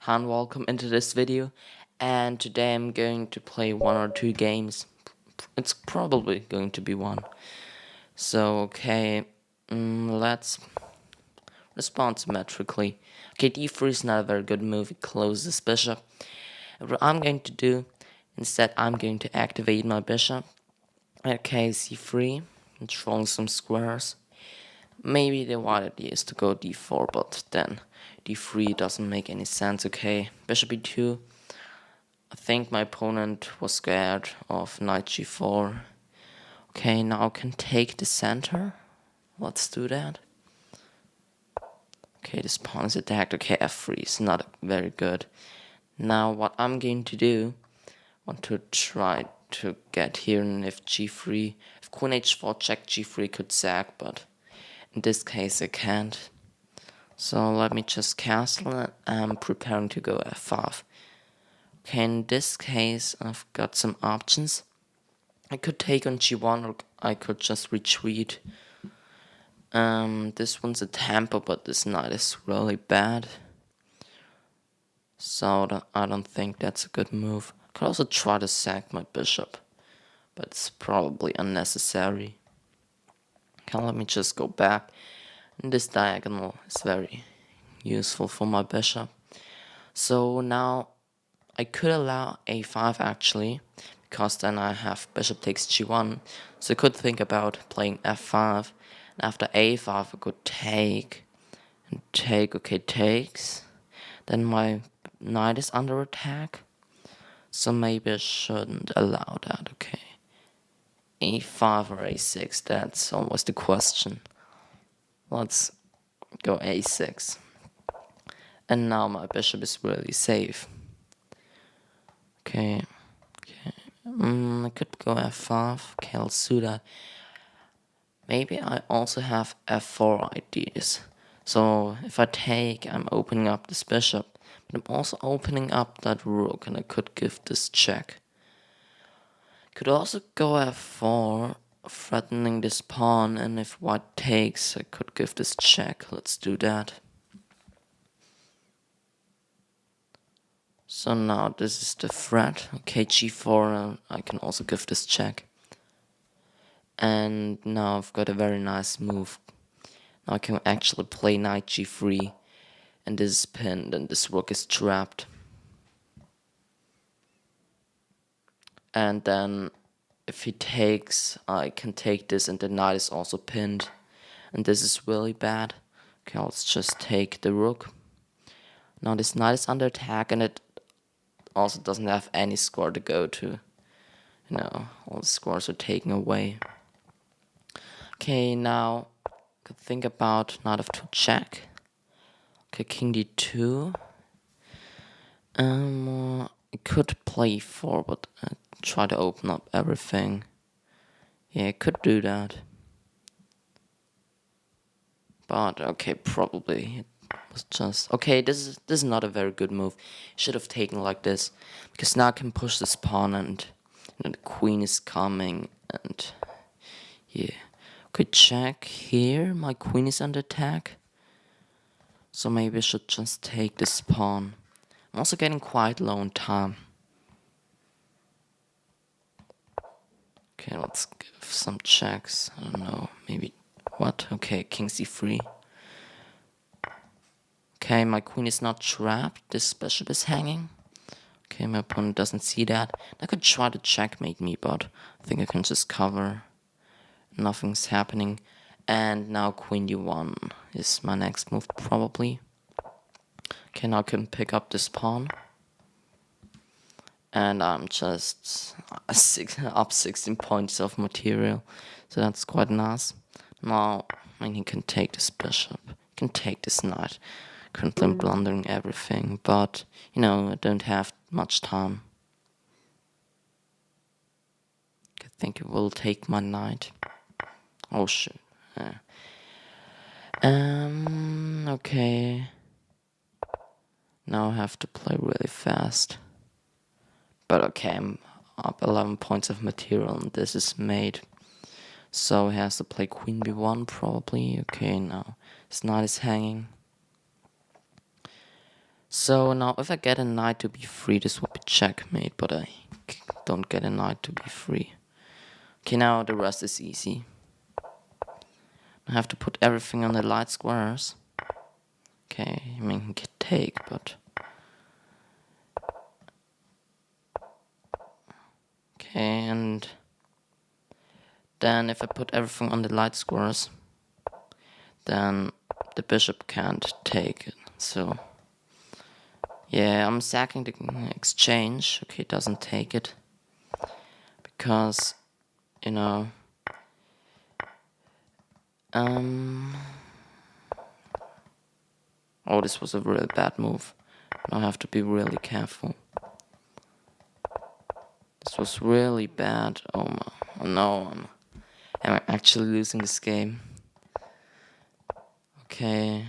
and welcome into this video. And today I'm going to play one or two games. It's probably going to be one. So okay, let's respond symmetrically. Okay, d3 is not a very good move. It closes this bishop. And what I'm going to do instead, I'm going to activate my bishop. Okay, c3, controlling some squares. Maybe the white idea is to go d4, but then d3 doesn't make any sense. Okay, bishop e2. I think my opponent was scared of knight g4. Okay, now I can take the center. Let's do that. Okay, this pawn is attacked. Okay, f3 is not very good. Now what I'm going to do, I want to try to get here, and if g3, if queen h4 check, g3 could sack, but in this case I can't. So let me just castle it. I'm preparing to go f5. Okay, in this case I've got some options. I could take on g1 or I could just retreat. This one's a tempo, but this knight is really bad. So I don't think that's a good move. I could also try to sack my bishop, but it's probably unnecessary. Okay, let me just go back. And this diagonal is very useful for my bishop. So now I could allow a5 actually, because then I have bishop takes g1. So I could think about playing f5. And after a5 I could take. And take, okay, takes. Then my knight is under attack. So maybe I shouldn't allow that, okay. a5 or a6, that's almost the question. Let's go a6. And now my bishop is really safe. Okay. I could go f5. Okay, let's do that. Maybe I also have f4 ideas. So if I take, I'm opening up this bishop, but I'm also opening up that rook, and I could give this check. Could also go f4, threatening this pawn, and if white takes, I could give this check. Let's do that. So now this is the threat. Okay, g4, I can also give this check. And now I've got a very nice move. Now I can actually play knight g3, and this is pinned, and this rook is trapped. And then if he takes, I can take this, and the knight is also pinned. And this is really bad. Okay, let's just take the rook. Now this knight is under attack, and it also doesn't have any square to go to. You know, all the squares are taken away. Okay, now I could think about knight f2 check. Okay, king d2. I could play e4, but try to open up everything. Yeah, I could do that. But okay, probably it was just okay. This is not a very good move. Should have taken like this, because now I can push this pawn, and the queen is coming, and yeah, could check here. My queen is under attack, so maybe I should just take this pawn. I'm also getting quite low on time. Okay, let's give some checks. I don't know, maybe what? Okay, king c3. Okay, my queen is not trapped. This bishop is hanging. Okay, my opponent doesn't see that. I could try to checkmate me, but I think I can just cover. Nothing's happening. And now queen d1 is my next move, probably. Okay, now I can pick up this pawn. And I'm just up 16 points of material. So that's quite nice. Now, I mean, he can take this bishop. He can take this knight. Currently I'm blundering everything, but, you know, I don't have much time. I think it will take my knight. Oh, shit. Okay. Now I have to play really fast. But okay, I'm up 11 points of material, and this is mate. So he has to play queen b1, probably. Okay, now his knight is hanging. So now if I get a knight to b3, this would be checkmate, but I don't get a knight to b3. Okay, now the rest is easy. I have to put everything on the light squares. Okay, I mean, can take, but... Okay, and... Then if I put everything on the light squares, then the bishop can't take it. So... Yeah, I'm sacking the exchange. Okay, it doesn't take it. Because, you know... Oh, this was a really bad move. I have to be really careful. This was really bad. Oh no, I'm actually losing this game. Okay.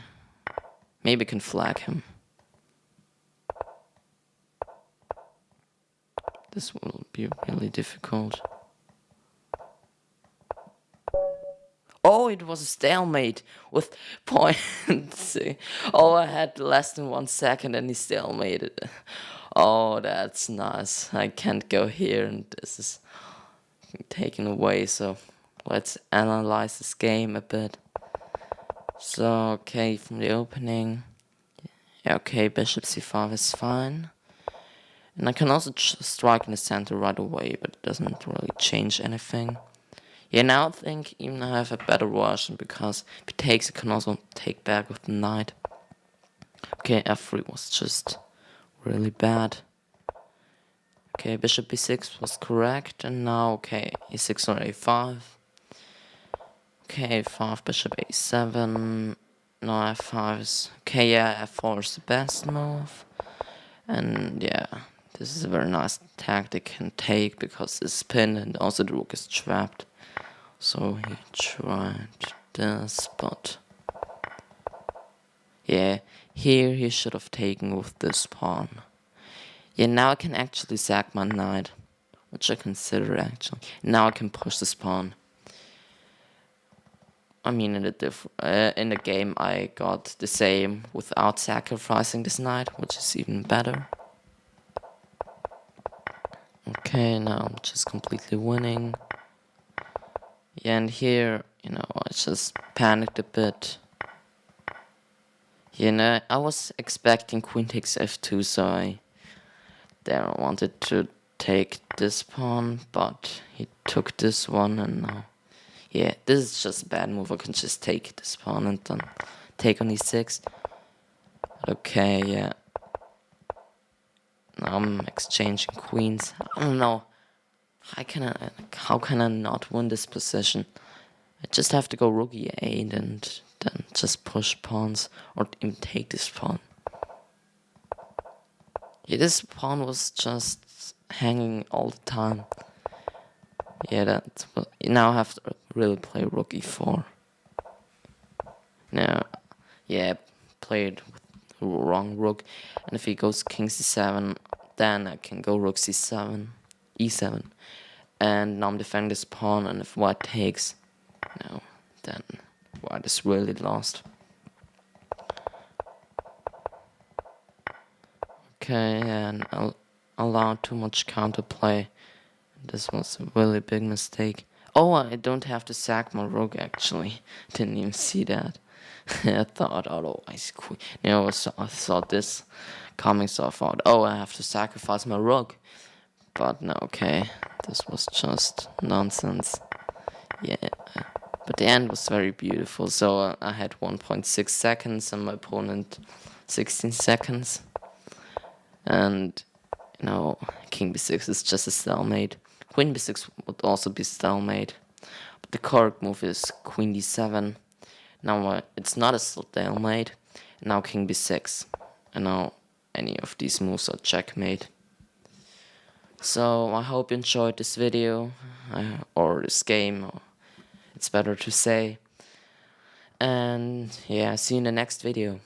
Maybe I can flag him. This will be really difficult. Oh, it was a stalemate with points. Oh, I had less than 1 second and he stalemated. Oh, that's nice. I can't go here and this is taken away. So let's analyze this game a bit. So, okay, from the opening. Yeah, okay, bishop c5 is fine. And I can also strike in the center right away, but it doesn't really change anything. Yeah, now I think even I have a better version, because if he takes, I can also take back with the knight. Okay, f3 was just really bad. Okay, bishop b6 was correct, and now, okay, e6 or a5. Okay, a5, bishop a7. No, f5 is... Okay, yeah, f4 is the best move. And yeah, this is a very nice tactic can take, because it's pinned and also the rook is trapped. So he tried this, but yeah, here he should have taken with this pawn. Yeah, now I can actually sack my knight, which I consider actually. Now I can push this pawn. I mean, in the game I got the same without sacrificing this knight, which is even better. Okay, now I'm just completely winning. Yeah, and here, you know, I just panicked a bit. You know, I was expecting queen takes f2, so I wanted to take this pawn, but he took this one, and now, yeah, this is just a bad move. I can just take this pawn and then take on e6. Okay, yeah. Now I'm exchanging queens. I don't know. How can I not win this position? I just have to go rook e8 and then just push pawns, or even take this pawn. Yeah, this pawn was just hanging all the time. Yeah, now I have to really play rook e4. Now, yeah, played with the wrong rook. And if he goes king c7, then I can go rook c7, e7. And now I'm defending this pawn, and if white takes, no, then white is really lost. Okay, and I'll allow too much counterplay. This was a really big mistake. Oh, I don't have to sack my rook, actually. Didn't even see that. I thought otherwise. You know, I saw this coming, so I thought, oh, I have to sacrifice my rook. But no, okay. This was just nonsense. Yeah. But the end was very beautiful. So I had 1.6 seconds and my opponent 16 seconds. And, you know, king b6 is just a stalemate. Queen b6 would also be stalemate. But the correct move is queen d7. Now it's not a stalemate. Now king b6. And now any of these moves are checkmate. So I hope you enjoyed this video. Or this game. It's better to say. And yeah, see you in the next video.